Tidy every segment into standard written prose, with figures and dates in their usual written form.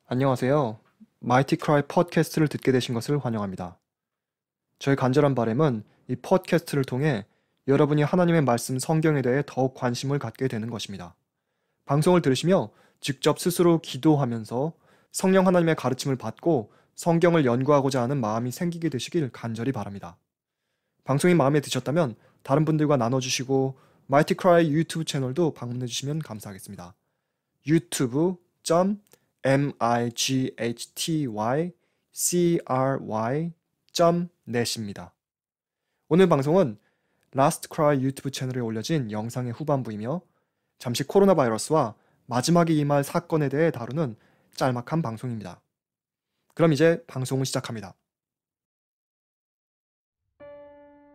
안녕하세요. 마이티 크라이 팟캐스트를 듣게 되신 것을 환영합니다. 저의 간절한 바람은 이 팟캐스트를 통해 여러분이 하나님의 말씀 성경에 대해 더욱 관심을 갖게 되는 것입니다. 방송을 들으시며 직접 스스로 기도하면서 성령 하나님의 가르침을 받고 성경을 연구하고자 하는 마음이 생기게 되시길 간절히 바랍니다. 방송이 마음에 드셨다면 다른 분들과 나눠주시고 마이티 크라이 유튜브 채널도 방문해 주시면 감사하겠습니다. youtube.mightcry.net입니다. 오늘 방송은 Last Cry 유튜브 채널에 올려진 영상의 후반부이며 잠시 코로나 바이러스와 마지막에 임할 사건에 대해 다루는 짤막한 방송입니다. 그럼 이제 방송을 시작합니다.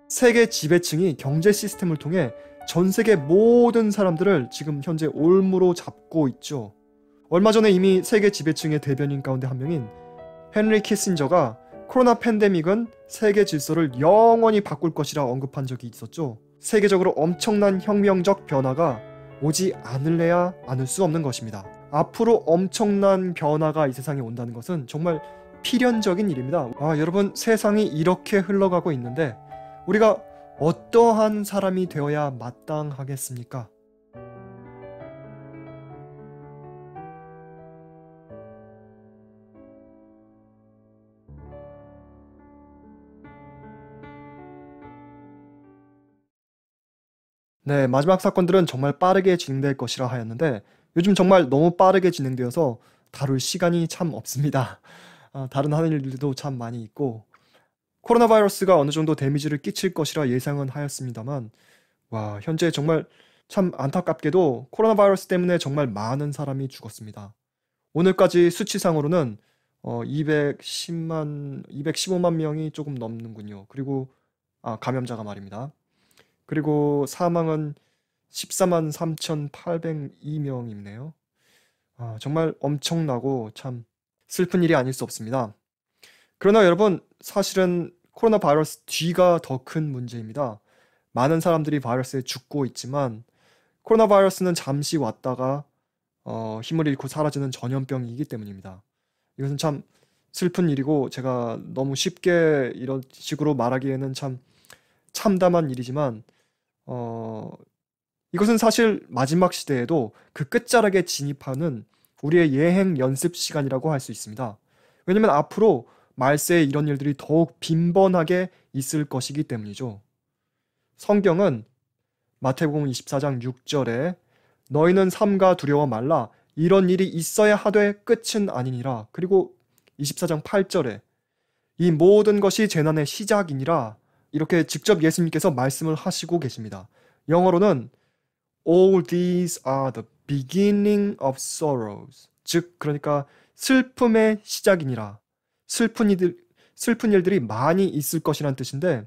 세계 지배층이 경제 시스템을 통해 전 세계 모든 사람들을 지금 현재 올무로 잡고 있죠. 얼마 전에 이미 세계 지배층의 대변인 가운데 한 명인 헨리 키신저가 코로나 팬데믹은 세계 질서를 영원히 바꿀 것이라 언급한 적이 있었죠. 세계적으로 엄청난 혁명적 변화가 오지 않을래야 않을 수 없는 것입니다. 앞으로 엄청난 변화가 이 세상에 온다는 것은 정말 필연적인 일입니다. 여러분, 세상이 이렇게 흘러가고 있는데 우리가 어떠한 사람이 되어야 마땅하겠습니까? 네, 마지막 사건들은 정말 빠르게 진행될 것이라 하였는데 요즘 정말 너무 빠르게 진행되어서 다룰 시간이 참 없습니다. 다른 하는 일들도 참 많이 있고 코로나 바이러스가 어느 정도 데미지를 끼칠 것이라 예상은 하였습니다만 현재 정말 참 안타깝게도 코로나 바이러스 때문에 정말 많은 사람이 죽었습니다. 오늘까지 수치상으로는 215만 명이 조금 넘는군요. 그리고 감염자가 말입니다. 그리고 사망은 14만 3,802명이네요. 정말 엄청나고 참 슬픈 일이 아닐 수 없습니다. 그러나 여러분, 사실은 코로나 바이러스 뒤가 더 큰 문제입니다. 많은 사람들이 바이러스에 죽고 있지만 코로나 바이러스는 잠시 왔다가 힘을 잃고 사라지는 전염병이기 때문입니다. 이것은 참 슬픈 일이고 제가 너무 쉽게 이런 식으로 말하기에는 참 참담한 일이지만 이것은 사실 마지막 시대에도 그 끝자락에 진입하는 우리의 예행 연습 시간이라고 할 수 있습니다. 왜냐면 앞으로 말세에 이런 일들이 더욱 빈번하게 있을 것이기 때문이죠. 성경은 마태복음 24장 6절에 너희는 삼가 두려워 말라 이런 일이 있어야 하되 끝은 아니니라. 그리고 24장 8절에 이 모든 것이 재난의 시작이니라. 이렇게 직접 예수님께서 말씀을 하시고 계십니다. 영어로는 All these are the beginning of sorrows. 즉 그러니까 슬픔의 시작이니라. 슬픈 일들이 많이 있을 것이란 뜻인데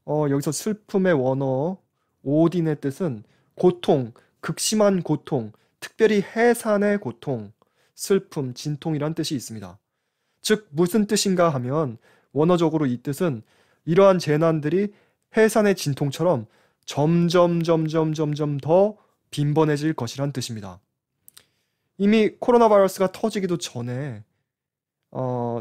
여기서 슬픔의 원어 오딘의 뜻은 고통, 극심한 고통, 특별히 해산의 고통, 슬픔, 진통이란 뜻이 있습니다. 즉 무슨 뜻인가 하면 원어적으로 이 뜻은 이러한 재난들이 해산의 진통처럼 점점 더 빈번해질 것이란 뜻입니다. 이미 코로나 바이러스가 터지기도 전에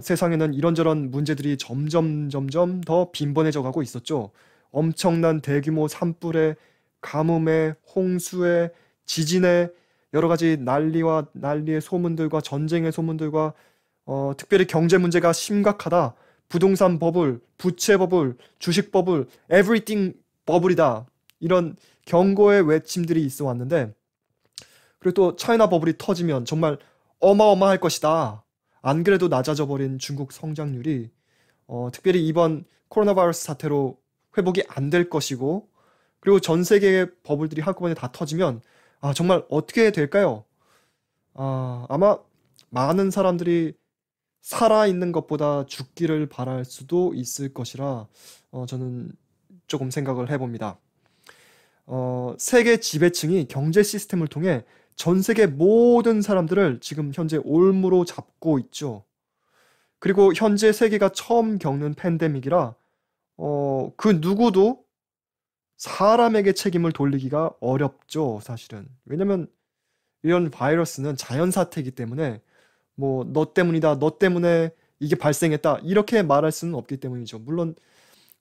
세상에는 이런저런 문제들이 점점 더 빈번해져 가고 있었죠. 엄청난 대규모 산불에, 가뭄에, 홍수에, 지진에 여러 가지 난리의 소문들과 전쟁의 소문들과 특별히 경제 문제가 심각하다. 부동산 버블, 부채 버블, 주식 버블, everything 버블이다. 이런 경고의 외침들이 있어 왔는데 그리고 또 차이나 버블이 터지면 정말 어마어마할 것이다. 안 그래도 낮아져 버린 중국 성장률이 특별히 이번 코로나 바이러스 사태로 회복이 안 될 것이고 그리고 전 세계의 버블들이 한꺼번에 다 터지면 정말 어떻게 될까요? 아마 많은 사람들이 살아있는 것보다 죽기를 바랄 수도 있을 것이라 저는 조금 생각을 해봅니다. 세계 지배층이 경제 시스템을 통해 전 세계 모든 사람들을 지금 현재 올무로 잡고 있죠. 그리고 현재 세계가 처음 겪는 팬데믹이라 그 누구도 사람에게 책임을 돌리기가 어렵죠, 사실은. 왜냐면 이런 바이러스는 자연사태이기 때문에 뭐 너 때문이다, 너 때문에 이게 발생했다 이렇게 말할 수는 없기 때문이죠. 물론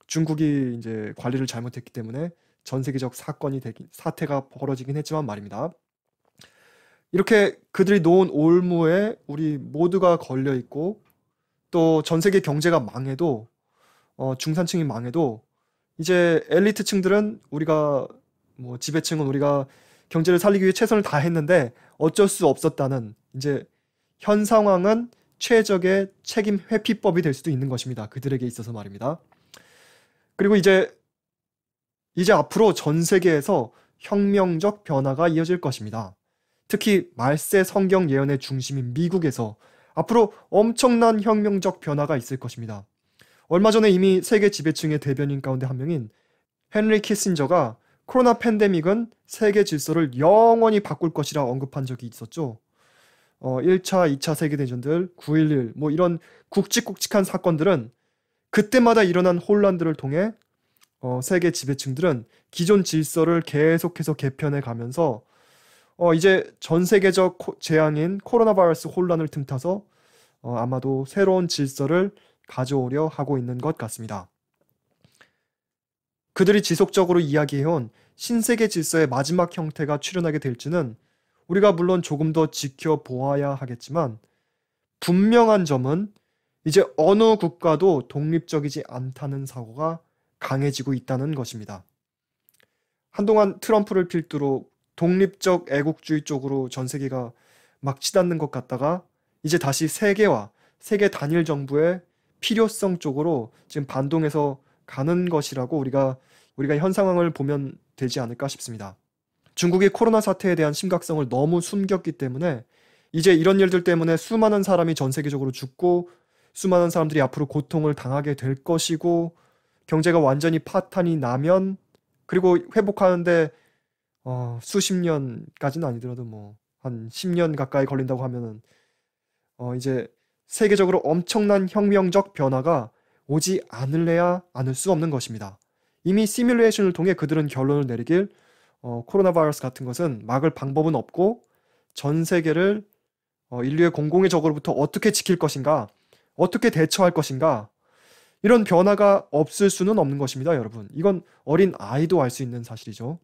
중국이 이제 관리를 잘못했기 때문에 전 세계적 사태가 벌어지긴 했지만 말입니다. 이렇게 그들이 놓은 올무에 우리 모두가 걸려 있고 또 전 세계 경제가 망해도 중산층이 망해도 이제 엘리트층들은 우리가 뭐 지배층은 우리가 경제를 살리기 위해 최선을 다했는데 어쩔 수 없었다는 이제 현 상황은 최적의 책임 회피법이 될 수도 있는 것입니다. 그들에게 있어서 말입니다. 그리고 이제 앞으로 전 세계에서 혁명적 변화가 이어질 것입니다. 특히 말세 성경 예언의 중심인 미국에서 앞으로 엄청난 혁명적 변화가 있을 것입니다. 얼마 전에 이미 세계 지배층의 대변인 가운데 한 명인 헨리 키신저가 코로나 팬데믹은 세계 질서를 영원히 바꿀 것이라 언급한 적이 있었죠. 1차, 2차 세계대전들, 9.11 뭐 이런 굵직굵직한 사건들은 그때마다 일어난 혼란들을 통해 세계 지배층들은 기존 질서를 계속해서 개편해 가면서 이제 전 세계적 재앙인 코로나 바이러스 혼란을 틈타서 아마도 새로운 질서를 가져오려 하고 있는 것 같습니다. 그들이 지속적으로 이야기해온 신세계 질서의 마지막 형태가 출현하게 될지는 우리가 물론 조금 더 지켜보아야 하겠지만 분명한 점은 이제 어느 국가도 독립적이지 않다는 사고가 강해지고 있다는 것입니다. 한동안 트럼프를 필두로 독립적 애국주의 쪽으로 전 세계가 막 치닫는 것 같다가 이제 다시 세계화, 세계 단일 정부의 필요성 쪽으로 지금 반동해서 가는 것이라고 우리가 현 상황을 보면 되지 않을까 싶습니다. 중국이 코로나 사태에 대한 심각성을 너무 숨겼기 때문에 이제 이런 일들 때문에 수많은 사람이 전 세계적으로 죽고 수많은 사람들이 앞으로 고통을 당하게 될 것이고 경제가 완전히 파탄이 나면 그리고 회복하는데 수십 년까지는 아니더라도 뭐 한 10년 가까이 걸린다고 하면은 이제 세계적으로 엄청난 혁명적 변화가 오지 않을래야 않을 수 없는 것입니다. 이미 시뮬레이션을 통해 그들은 결론을 내리길 코로나 바이러스 같은 것은 막을 방법은 없고 전 세계를 인류의 공공의 적으로부터 어떻게 지킬 것인가, 어떻게 대처할 것인가 이런 변화가 없을 수는 없는 것입니다, 여러분. 이건 어린 아이도 알 수 있는 사실이죠.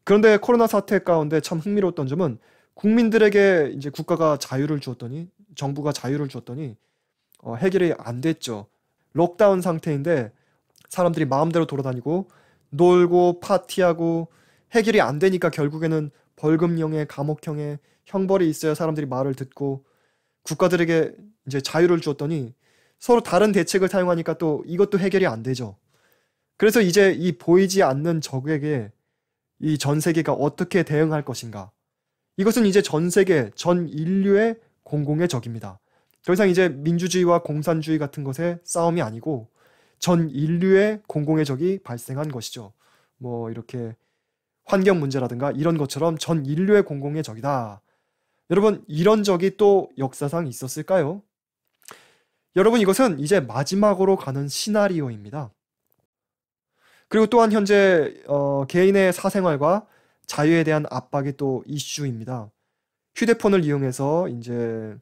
그런데 코로나 사태 가운데 참 흥미로웠던 점은 국민들에게 이제 국가가 자유를 주었더니 정부가 자유를 주었더니 해결이 안 됐죠. 록다운 상태인데 사람들이 마음대로 돌아다니고 놀고 파티하고 해결이 안 되니까 결국에는 벌금형에 감옥형에 형벌이 있어야 사람들이 말을 듣고 국가들에게 이제 자유를 주었더니 서로 다른 대책을 사용하니까 또 이것도 해결이 안 되죠. 그래서 이제 이 보이지 않는 적에게 이 전 세계가 어떻게 대응할 것인가. 이것은 이제 전 세계, 전 인류의 공공의 적입니다. 더 이상 이제 민주주의와 공산주의 같은 것의 싸움이 아니고 전 인류의 공공의 적이 발생한 것이죠. 뭐 이렇게 환경 문제라든가 이런 것처럼 전 인류의 공공의 적이다. 여러분, 이런 적이 또 역사상 있었을까요? 여러분, 이것은 이제 마지막으로 가는 시나리오입니다. 그리고 또한 현재 개인의 사생활과 자유에 대한 압박이 또 이슈입니다. 휴대폰을 이용해서 이제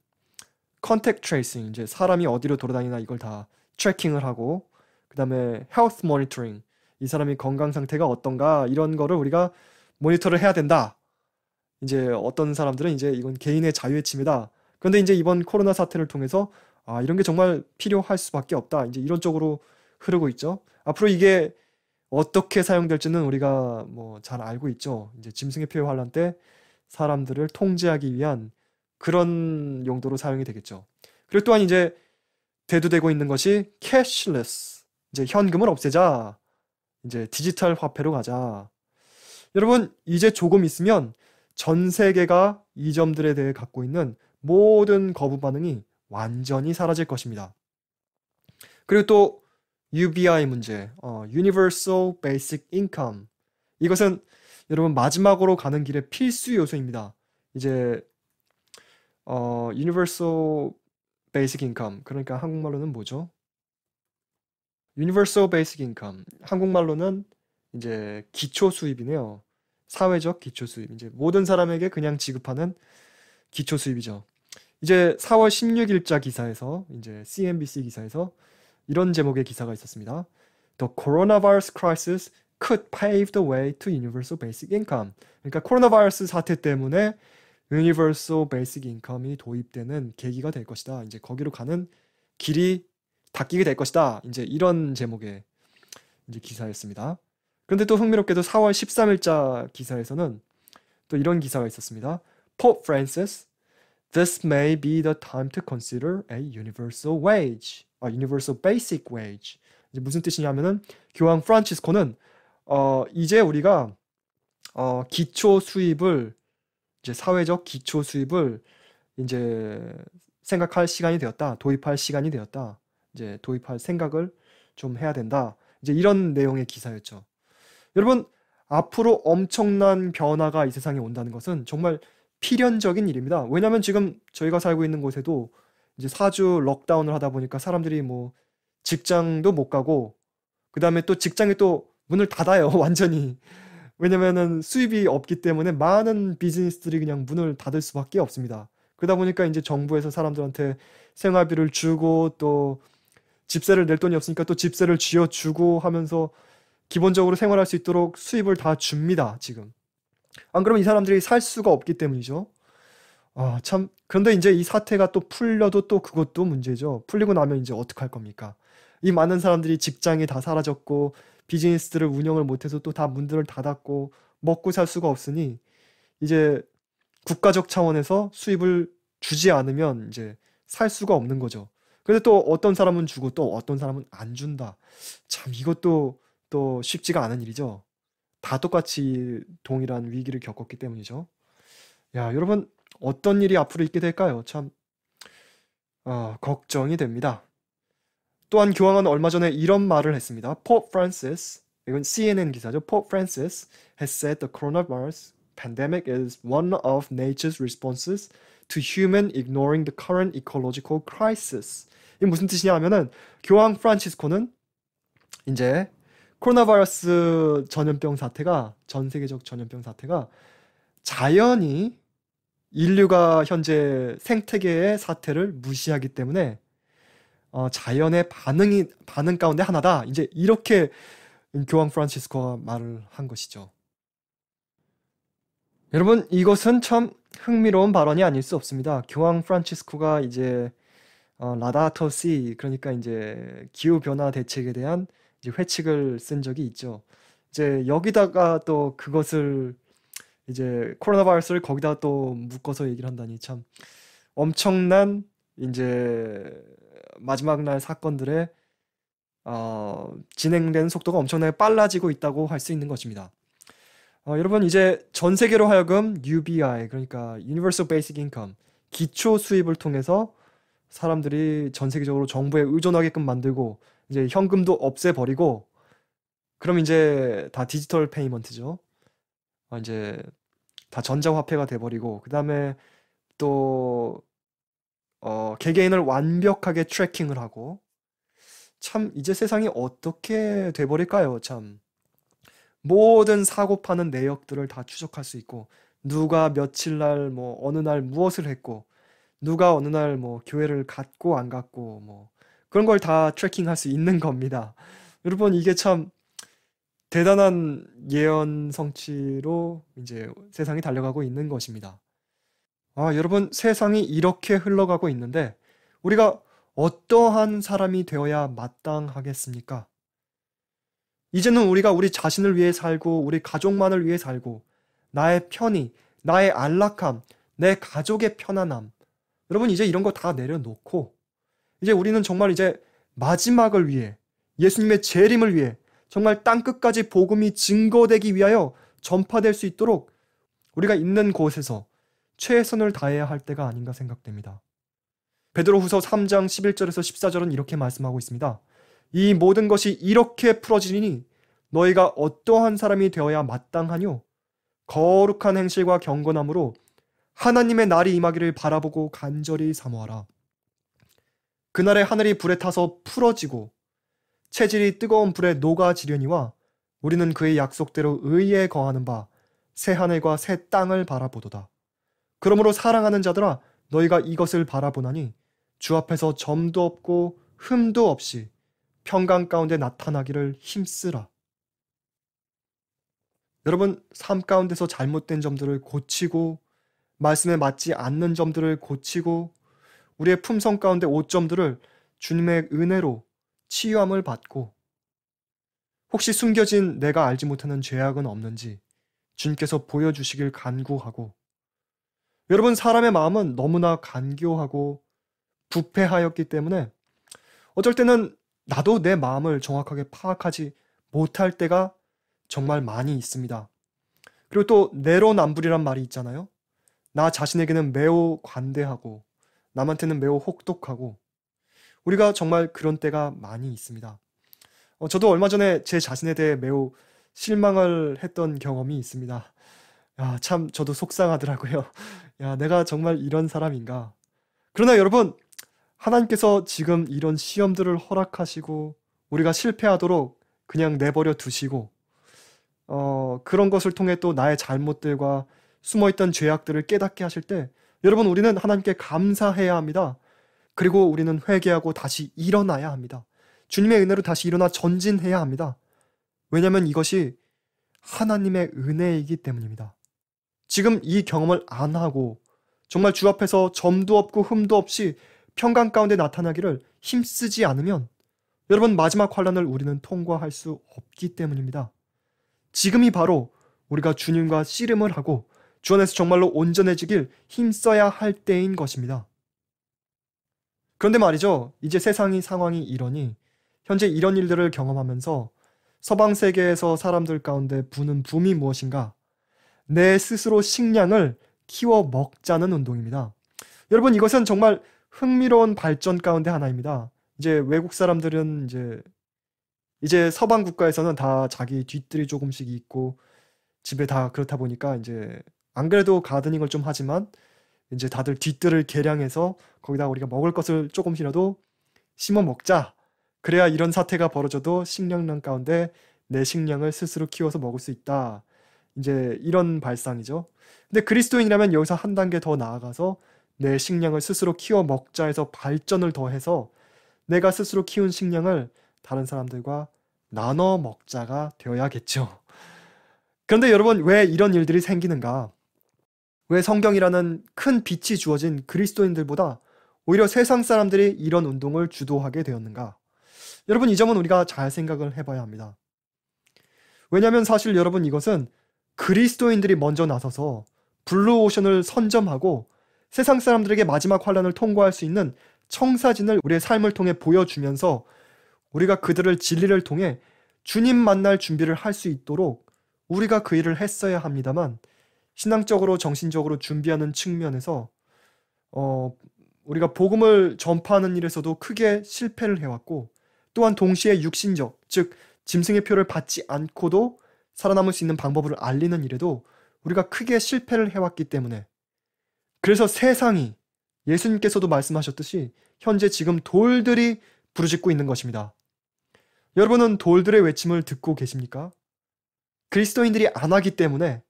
컨택트 트레이싱, 이제 사람이 어디로 돌아다니나 이걸 다 트래킹을 하고 그다음에 헬스 모니터링, 이 사람이 건강 상태가 어떤가 이런 거를 우리가 모니터를 해야 된다. 이제 어떤 사람들은 이제 이건 개인의 자유의 침해다. 그런데 이제 이번 코로나 사태를 통해서 이런 게 정말 필요할 수밖에 없다. 이제 이런 쪽으로 흐르고 있죠. 앞으로 이게 어떻게 사용될지는 우리가 뭐 잘 알고 있죠. 이제 짐승의 표의 환란 때 사람들을 통제하기 위한 그런 용도로 사용이 되겠죠. 그리고 또한 이제 대두되고 있는 것이 캐시레스. 이제 현금을 없애자. 이제 디지털 화폐로 가자. 여러분, 이제 조금 있으면 전 세계가 이 점들에 대해 갖고 있는 모든 거부 반응이 완전히 사라질 것입니다. 그리고 또 UBI 문제, Universal Basic Income. 이것은 여러분 마지막으로 가는 길의 필수 요소입니다. 이제 Universal Basic Income, 그러니까 한국말로는 뭐죠? Universal Basic Income, 한국말로는 이제 기초 수입이네요. 사회적 기초 수입, 이제 모든 사람에게 그냥 지급하는 기초 수입이죠. 이제 4월 16일자 기사에서 이제 CNBC 기사에서 이런 제목의 기사가 있었습니다. The coronavirus crisis could pave the way to universal basic income. 그러니까 코로나 바이러스 사태 때문에 Universal Basic Income이 도입되는 계기가 될 것이다. 이제 거기로 가는 길이 닦이게 될 것이다. 이제 이런 제목의 이제 기사였습니다. 그런데 또 흥미롭게도 4월 13일자 기사에서는 또 이런 기사가 있었습니다. Pope Francis, this may be the time to consider a universal wage, universal basic wage. 이제 무슨 뜻이냐면은 교황 프란치스코는 이제 우리가 기초 수입을 이제 사회적 기초 수입을 이제 생각할 시간이 되었다. 도입할 시간이 되었다. 이제 도입할 생각을 좀 해야 된다. 이제 이런 내용의 기사였죠. 여러분, 앞으로 엄청난 변화가 이 세상에 온다는 것은 정말 필연적인 일입니다. 왜냐하면 지금 저희가 살고 있는 곳에도 이제 4주 럭다운을 하다 보니까 사람들이 뭐 직장도 못 가고 그 다음에 또 직장이 또 문을 닫아요. 완전히. 왜냐면은 수입이 없기 때문에 많은 비즈니스들이 그냥 문을 닫을 수밖에 없습니다. 그러다 보니까 이제 정부에서 사람들한테 생활비를 주고 또 집세를 낼 돈이 없으니까 또 집세를 쥐어주고 하면서 기본적으로 생활할 수 있도록 수입을 다 줍니다, 지금. 안 그러면 이 사람들이 살 수가 없기 때문이죠. 참. 그런데 이제 이 사태가 또 풀려도 또 그것도 문제죠. 풀리고 나면 이제 어떡할 겁니까? 이 많은 사람들이 직장이 다 사라졌고 비즈니스들을 운영을 못해서 또 다 문들을 닫았고 먹고 살 수가 없으니 이제 국가적 차원에서 수입을 주지 않으면 이제 살 수가 없는 거죠. 근데 또 어떤 사람은 주고 또 어떤 사람은 안 준다. 참 이것도 또 쉽지가 않은 일이죠. 다 똑같이 동일한 위기를 겪었기 때문이죠. 야, 여러분 어떤 일이 앞으로 있게 될까요? 참 걱정이 됩니다. 또한 교황은 얼마 전에 이런 말을 했습니다. Pope Francis, 이건 CNN 기사죠. Pope Francis has said the coronavirus pandemic is one of nature's responses to human ignoring the current ecological crisis. 이게 무슨 뜻이냐 하면은 교황 프란치스코는 이제 코로나 바이러스 전염병 사태가 전 세계적 전염병 사태가 자연이 인류가 현재 생태계의 사태를 무시하기 때문에 자연의 반응 가운데 하나다. 이제 이렇게 교황 프란치스코가 말을 한 것이죠. 여러분, 이것은 참 흥미로운 발언이 아닐 수 없습니다. 교황 프란치스코가 이제 라다토 시, 그러니까 이제 기후 변화 대책에 대한 이제 회칙을 쓴 적이 있죠. 이제 여기다가 또 그것을 이제 코로나 바이러스를 거기다 또 묶어서 얘기를 한다니 참 엄청난 이제 마지막 날 사건들의 진행되는 속도가 엄청나게 빨라지고 있다고 할 수 있는 것입니다. 여러분 이제 전 세계로 하여금 UBI, 그러니까 Universal Basic Income, 기초 수입을 통해서 사람들이 전 세계적으로 정부에 의존하게끔 만들고 이제 현금도 없애버리고 그럼 이제 다 디지털 페이먼트죠. 이제 다 전자화폐가 돼버리고 그 다음에 또 개개인을 완벽하게 트래킹을 하고 참 이제 세상이 어떻게 돼버릴까요? 참 모든 사고 파는 내역들을 다 추적할 수 있고 누가 며칠 날 뭐 어느 날 무엇을 했고 누가 어느 날 뭐 교회를 갔고 안 갔고 뭐 그런 걸 다 트래킹할 수 있는 겁니다. 여러분 이게 참 대단한 예언 성취로 이제 세상이 달려가고 있는 것입니다. 여러분 세상이 이렇게 흘러가고 있는데 우리가 어떠한 사람이 되어야 마땅하겠습니까? 이제는 우리가 우리 자신을 위해 살고 우리 가족만을 위해 살고 나의 편의, 나의 안락함, 내 가족의 편안함, 여러분 이제 이런 거 다 내려놓고 이제 우리는 정말 이제 마지막을 위해 예수님의 재림을 위해 정말 땅끝까지 복음이 증거되기 위하여 전파될 수 있도록 우리가 있는 곳에서 최선을 다해야 할 때가 아닌가 생각됩니다. 베드로후서 3장 11절에서 14절은 이렇게 말씀하고 있습니다. 이 모든 것이 이렇게 풀어지니 너희가 어떠한 사람이 되어야 마땅하뇨? 거룩한 행실과 경건함으로 하나님의 날이 임하기를 바라보고 간절히 사모하라. 그날에 하늘이 불에 타서 풀어지고 체질이 뜨거운 불에 녹아지려니와 우리는 그의 약속대로 의에 거하는 바 새 하늘과 새 땅을 바라보도다. 그러므로 사랑하는 자들아 너희가 이것을 바라보나니 주 앞에서 점도 없고 흠도 없이 평강 가운데 나타나기를 힘쓰라. 여러분, 삶 가운데서 잘못된 점들을 고치고 말씀에 맞지 않는 점들을 고치고 우리의 품성 가운데 오점들을 주님의 은혜로 치유함을 받고 혹시 숨겨진 내가 알지 못하는 죄악은 없는지 주님께서 보여주시길 간구하고 여러분, 사람의 마음은 너무나 간교하고 부패하였기 때문에 어쩔 때는 나도 내 마음을 정확하게 파악하지 못할 때가 정말 많이 있습니다. 그리고 또 내로남불이란 말이 있잖아요. 나 자신에게는 매우 관대하고 남한테는 매우 혹독하고 우리가 정말 그런 때가 많이 있습니다. 저도 얼마 전에 제 자신에 대해 매우 실망을 했던 경험이 있습니다. 야, 참 저도 속상하더라고요. 야, 내가 정말 이런 사람인가. 그러나 여러분, 하나님께서 지금 이런 시험들을 허락하시고 우리가 실패하도록 그냥 내버려 두시고 그런 것을 통해 또 나의 잘못들과 숨어있던 죄악들을 깨닫게 하실 때 여러분, 우리는 하나님께 감사해야 합니다. 그리고 우리는 회개하고 다시 일어나야 합니다. 주님의 은혜로 다시 일어나 전진해야 합니다. 왜냐하면 이것이 하나님의 은혜이기 때문입니다. 지금 이 경험을 안 하고 정말 주 앞에서 점도 없고 흠도 없이 평강 가운데 나타나기를 힘쓰지 않으면 여러분, 마지막 환난을 우리는 통과할 수 없기 때문입니다. 지금이 바로 우리가 주님과 씨름을 하고 주 안에서 정말로 온전해지길 힘써야 할 때인 것입니다. 그런데 말이죠, 이제 세상의 상황이 이러니 현재 이런 일들을 경험하면서 서방 세계에서 사람들 가운데 부는 붐이 무엇인가? 내 스스로 식량을 키워 먹자는 운동입니다. 여러분, 이것은 정말 흥미로운 발전 가운데 하나입니다. 이제 외국 사람들은 이제 서방 국가에서는 다 자기 뒷뜰이 조금씩 있고 집에 다 그렇다 보니까 이제 안 그래도 가드닝을 좀 하지만 이제 다들 뒷뜰을 개량해서 거기다 우리가 먹을 것을 조금씩이라도 심어 먹자. 그래야 이런 사태가 벌어져도 식량난 가운데 내 식량을 스스로 키워서 먹을 수 있다. 이제 이런 발상이죠. 근데 그리스도인이라면 여기서 한 단계 더 나아가서 내 식량을 스스로 키워 먹자 해서 발전을 더해서 내가 스스로 키운 식량을 다른 사람들과 나눠 먹자가 되어야겠죠. 그런데 여러분, 왜 이런 일들이 생기는가? 왜 성경이라는 큰 빛이 주어진 그리스도인들보다 오히려 세상 사람들이 이런 운동을 주도하게 되었는가? 여러분, 이 점은 우리가 잘 생각을 해봐야 합니다. 왜냐하면 사실 여러분, 이것은 그리스도인들이 먼저 나서서 블루오션을 선점하고 세상 사람들에게 마지막 환난을 통과할 수 있는 청사진을 우리의 삶을 통해 보여주면서 우리가 그들을 진리를 통해 주님 만날 준비를 할 수 있도록 우리가 그 일을 했어야 합니다만 신앙적으로 정신적으로 준비하는 측면에서 우리가 복음을 전파하는 일에서도 크게 실패를 해왔고 또한 동시에 육신적, 즉 짐승의 표를 받지 않고도 살아남을 수 있는 방법을 알리는 일에도 우리가 크게 실패를 해왔기 때문에 그래서 세상이 예수님께서도 말씀하셨듯이 현재 지금 돌들이 부르짖고 있는 것입니다. 여러분은 돌들의 외침을 듣고 계십니까? 그리스도인들이 안 하기 때문에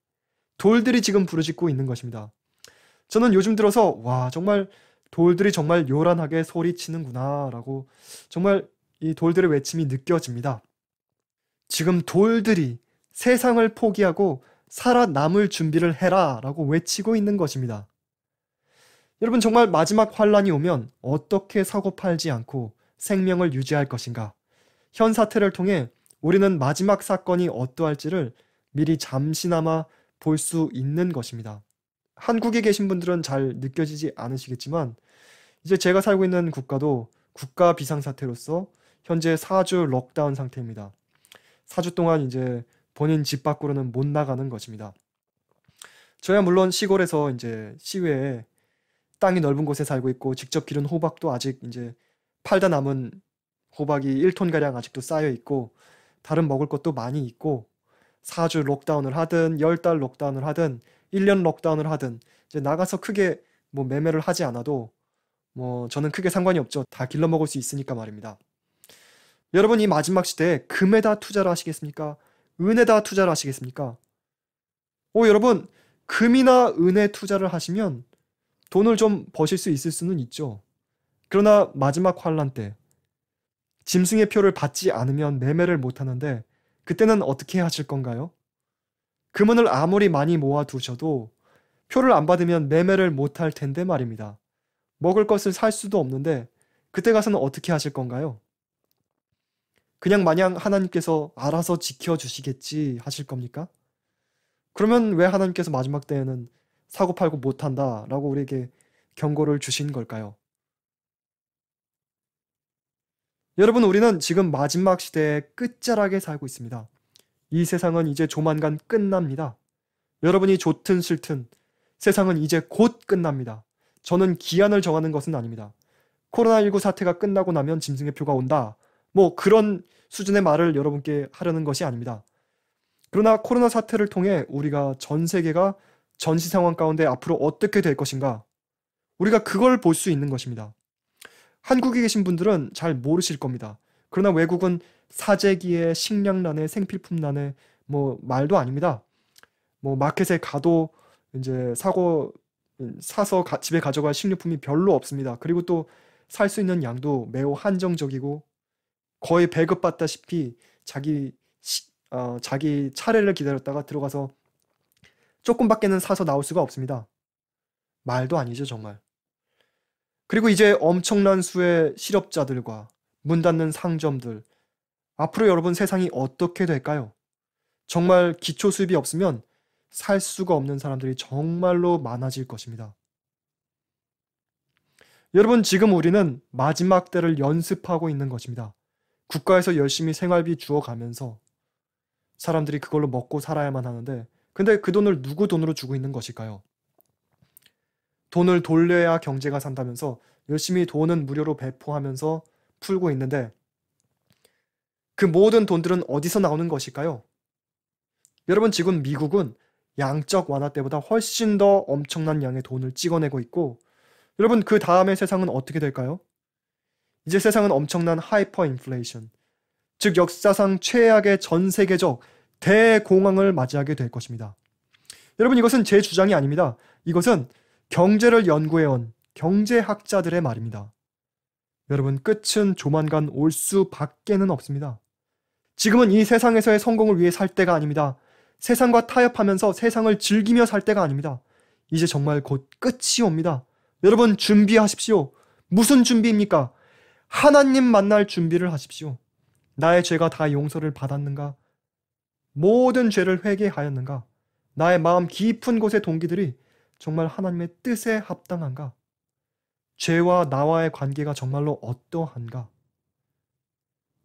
돌들이 지금 부르짖고 있는 것입니다. 저는 요즘 들어서 와, 정말 돌들이 정말 요란하게 소리치는구나 라고 정말 이 돌들의 외침이 느껴집니다. 지금 돌들이 세상을 포기하고 살아남을 준비를 해라 라고 외치고 있는 것입니다. 여러분, 정말 마지막 환란이 오면 어떻게 사고팔지 않고 생명을 유지할 것인가? 현 사태를 통해 우리는 마지막 사건이 어떠할지를 미리 잠시나마 볼 수 있는 것입니다. 한국에 계신 분들은 잘 느껴지지 않으시겠지만 이제 제가 살고 있는 국가도 국가 비상사태로서 현재 4주 록다운 상태입니다. 4주 동안 이제 본인 집 밖으로는 못 나가는 것입니다. 저야 물론 시골에서 이제 시외에 땅이 넓은 곳에 살고 있고 직접 기른 호박도 아직 이제 팔다 남은 호박이 1톤가량 아직도 쌓여 있고 다른 먹을 것도 많이 있고 4주 록다운을 하든 10달 록다운을 하든 1년 록다운을 하든 이제 나가서 크게 뭐 매매를 하지 않아도 뭐 저는 크게 상관이 없죠. 다 길러 먹을 수 있으니까 말입니다. 여러분, 이 마지막 시대에 금에다 투자를 하시겠습니까? 은에다 투자를 하시겠습니까? 여러분, 금이나 은에 투자를 하시면 돈을 좀 버실 수 있을 수는 있죠. 그러나 마지막 환란 때 짐승의 표를 받지 않으면 매매를 못하는데 그때는 어떻게 하실 건가요? 금은을 아무리 많이 모아두셔도 표를 안 받으면 매매를 못할 텐데 말입니다. 먹을 것을 살 수도 없는데 그때 가서는 어떻게 하실 건가요? 그냥 마냥 하나님께서 알아서 지켜주시겠지 하실 겁니까? 그러면 왜 하나님께서 마지막 때에는 사고팔고 못한다 라고 우리에게 경고를 주신 걸까요? 여러분, 우리는 지금 마지막 시대의 끝자락에 살고 있습니다. 이 세상은 이제 조만간 끝납니다. 여러분이 좋든 싫든 세상은 이제 곧 끝납니다. 저는 기한을 정하는 것은 아닙니다. 코로나19 사태가 끝나고 나면 짐승의 표가 온다. 뭐 그런 수준의 말을 여러분께 하려는 것이 아닙니다. 그러나 코로나 사태를 통해 우리가 전 세계가 전시 상황 가운데 앞으로 어떻게 될 것인가? 우리가 그걸 볼 수 있는 것입니다. 한국에 계신 분들은 잘 모르실 겁니다. 그러나 외국은 사재기에 식량난에 생필품난에 뭐 말도 아닙니다. 뭐 마켓에 가도 이제 사서 집에 가져갈 식료품이 별로 없습니다. 그리고 또 살 수 있는 양도 매우 한정적이고 거의 배급받다시피 자기 차례를 기다렸다가 들어가서 조금밖에는 사서 나올 수가 없습니다. 말도 아니죠, 정말. 그리고 이제 엄청난 수의 실업자들과 문 닫는 상점들, 앞으로 여러분 세상이 어떻게 될까요? 정말 기초 수입이 없으면 살 수가 없는 사람들이 정말로 많아질 것입니다. 여러분, 지금 우리는 마지막 때를 연습하고 있는 것입니다. 국가에서 열심히 생활비 주어가면서 사람들이 그걸로 먹고 살아야만 하는데, 근데 그 돈을 누구 돈으로 주고 있는 것일까요? 돈을 돌려야 경제가 산다면서 열심히 돈은 무료로 배포하면서 풀고 있는데 그 모든 돈들은 어디서 나오는 것일까요? 여러분, 지금 미국은 양적 완화 때보다 훨씬 더 엄청난 양의 돈을 찍어내고 있고, 여러분, 그 다음에 세상은 어떻게 될까요? 이제 세상은 엄청난 하이퍼 인플레이션, 즉 역사상 최악의 전 세계적 대공황을 맞이하게 될 것입니다. 여러분, 이것은 제 주장이 아닙니다. 이것은 경제를 연구해온 경제학자들의 말입니다. 여러분, 끝은 조만간 올 수밖에는 없습니다. 지금은 이 세상에서의 성공을 위해 살 때가 아닙니다. 세상과 타협하면서 세상을 즐기며 살 때가 아닙니다. 이제 정말 곧 끝이 옵니다. 여러분, 준비하십시오. 무슨 준비입니까? 하나님 만날 준비를 하십시오. 나의 죄가 다 용서를 받았는가? 모든 죄를 회개하였는가? 나의 마음 깊은 곳의 동기들이 정말 하나님의 뜻에 합당한가? 죄와 나와의 관계가 정말로 어떠한가?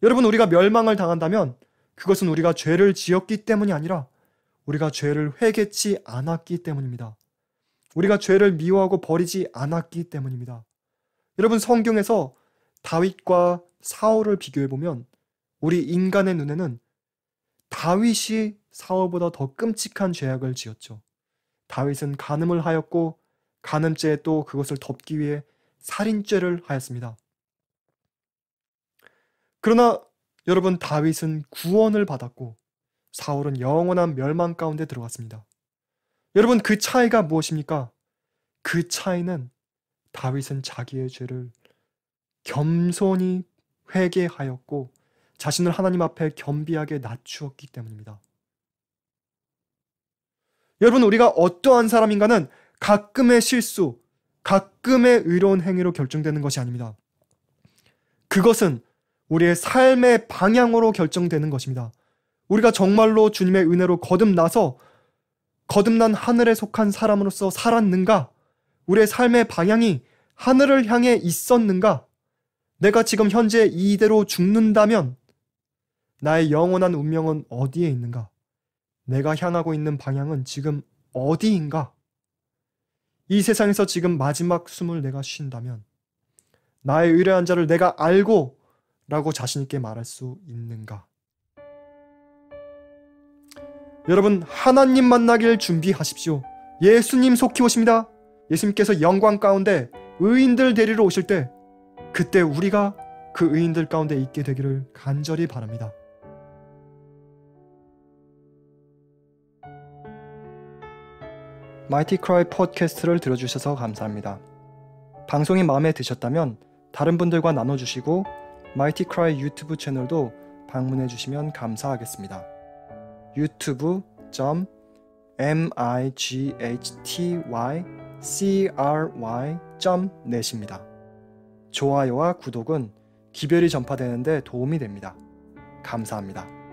여러분, 우리가 멸망을 당한다면 그것은 우리가 죄를 지었기 때문이 아니라 우리가 죄를 회개치 않았기 때문입니다. 우리가 죄를 미워하고 버리지 않았기 때문입니다. 여러분, 성경에서 다윗과 사울을 비교해보면 우리 인간의 눈에는 다윗이 사울보다 더 끔찍한 죄악을 지었죠. 다윗은 간음을 하였고 간음죄에 또 그것을 덮기 위해 살인죄를 하였습니다. 그러나 여러분, 다윗은 구원을 받았고 사울은 영원한 멸망 가운데 들어갔습니다. 여러분, 그 차이가 무엇입니까? 그 차이는 다윗은 자기의 죄를 겸손히 회개하였고 자신을 하나님 앞에 겸비하게 낮추었기 때문입니다. 여러분, 우리가 어떠한 사람인가는 가끔의 실수, 가끔의 의로운 행위로 결정되는 것이 아닙니다. 그것은 우리의 삶의 방향으로 결정되는 것입니다. 우리가 정말로 주님의 은혜로 거듭난 하늘에 속한 사람으로서 살았는가? 우리의 삶의 방향이 하늘을 향해 있었는가? 내가 지금 현재 이대로 죽는다면 나의 영원한 운명은 어디에 있는가? 내가 향하고 있는 방향은 지금 어디인가? 이 세상에서 지금 마지막 숨을 내가 쉰다면 나의 의뢰한 자를 내가 알고 라고 자신있게 말할 수 있는가? 여러분, 하나님 만나길 준비하십시오. 예수님 속히 오십니다. 예수님께서 영광 가운데 의인들 데리러 오실 때 그때 우리가 그 의인들 가운데 있게 되기를 간절히 바랍니다. 마이티 크라이 팟캐스트를 들어주셔서 감사합니다. 방송이 마음에 드셨다면 다른 분들과 나눠주시고 마이티 크라이 유튜브 채널도 방문해 주시면 감사하겠습니다. youtube.mightcry.net입니다. 좋아요와 구독은 기별이 전파되는 데 도움이 됩니다. 감사합니다.